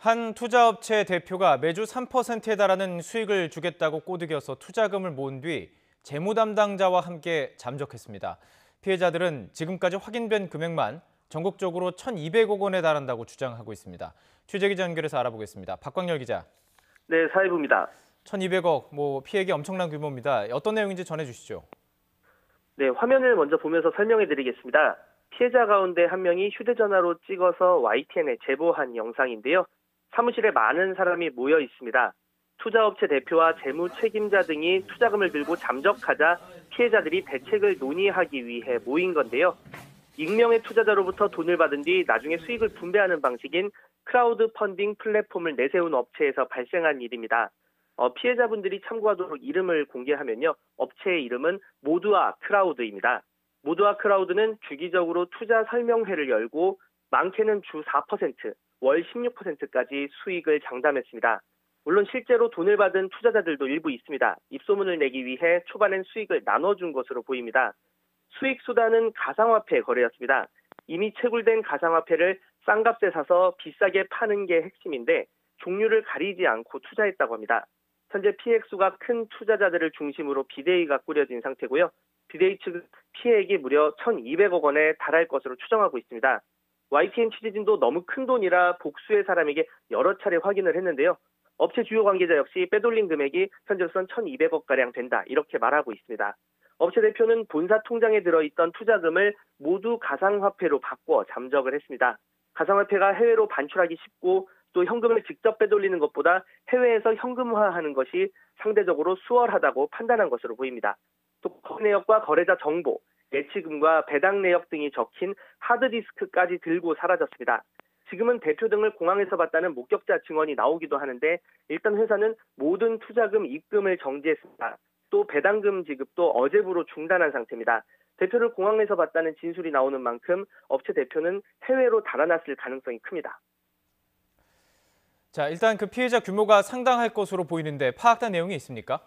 한 투자업체 대표가 매주 3%에 달하는 수익을 주겠다고 꼬드겨서 투자금을 모은 뒤 재무 담당자와 함께 잠적했습니다. 피해자들은 지금까지 확인된 금액만 전국적으로 1,200억 원에 달한다고 주장하고 있습니다. 취재기자 연결해서 알아보겠습니다. 박광열 기자. 네, 사회부입니다. 1,200억, 피해액이 엄청난 규모입니다. 어떤 내용인지 전해주시죠. 네, 화면을 먼저 보면서 설명해 드리겠습니다. 피해자 가운데 한 명이 휴대전화로 찍어서 YTN에 제보한 영상인데요. 사무실에 많은 사람이 모여 있습니다. 투자업체 대표와 재무 책임자 등이 투자금을 들고 잠적하자 피해자들이 대책을 논의하기 위해 모인 건데요. 익명의 투자자로부터 돈을 받은 뒤 나중에 수익을 분배하는 방식인 크라우드 펀딩 플랫폼을 내세운 업체에서 발생한 일입니다. 피해자분들이 참고하도록 이름을 공개하면요. 업체의 이름은 모두아 크라우드입니다. 모두아 크라우드는 주기적으로 투자 설명회를 열고 많게는 주 4%, 월 16%까지 수익을 장담했습니다. 물론 실제로 돈을 받은 투자자들도 일부 있습니다. 입소문을 내기 위해 초반엔 수익을 나눠준 것으로 보입니다. 수익 수단은 가상화폐 거래였습니다. 이미 채굴된 가상화폐를 싼 값에 사서 비싸게 파는 게 핵심인데 종류를 가리지 않고 투자했다고 합니다. 현재 피해액수가 큰 투자자들을 중심으로 비대위가 꾸려진 상태고요. 비대위 측은 피해액이 무려 1,200억 원에 달할 것으로 추정하고 있습니다. YTN 취재진도 너무 큰 돈이라 복수의 사람에게 여러 차례 확인을 했는데요. 업체 주요 관계자 역시 빼돌린 금액이 현재로선 1,200억가량 된다 이렇게 말하고 있습니다. 업체 대표는 본사 통장에 들어있던 투자금을 모두 가상화폐로 바꿔 잠적을 했습니다. 가상화폐가 해외로 반출하기 쉽고 또 현금을 직접 빼돌리는 것보다 해외에서 현금화하는 것이 상대적으로 수월하다고 판단한 것으로 보입니다. 또 거래 내역과 거래자 정보, 예치금과 배당 내역 등이 적힌 하드디스크까지 들고 사라졌습니다. 지금은 대표 등을 공항에서 봤다는 목격자 증언이 나오기도 하는데 일단 회사는 모든 투자금 입금을 정지했습니다. 또 배당금 지급도 어제부로 중단한 상태입니다. 대표를 공항에서 봤다는 진술이 나오는 만큼 업체 대표는 해외로 달아났을 가능성이 큽니다. 자, 일단 그 피해자 규모가 상당할 것으로 보이는데 파악된 내용이 있습니까?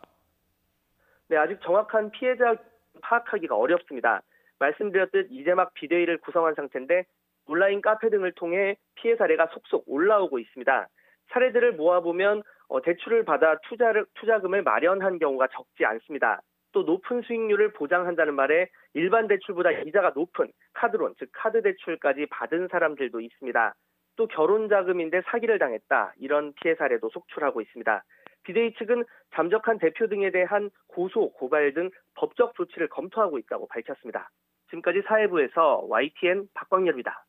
네, 아직 정확한 피해자 파악하기가 어렵습니다. 말씀드렸듯 이제 막 비대위를 구성한 상태인데 온라인 카페 등을 통해 피해 사례가 속속 올라오고 있습니다. 사례들을 모아보면 대출을 받아 투자금을 마련한 경우가 적지 않습니다. 또 높은 수익률을 보장한다는 말에 일반 대출보다 이자가 높은 카드론, 즉 카드 대출까지 받은 사람들도 있습니다. 또 결혼 자금인데 사기를 당했다. 이런 피해 사례도 속출하고 있습니다. 비대위 측은 잠적한 대표 등에 대한 고소, 고발 등 법적 조치를 검토하고 있다고 밝혔습니다. 지금까지 사회부에서 YTN 박광열입니다.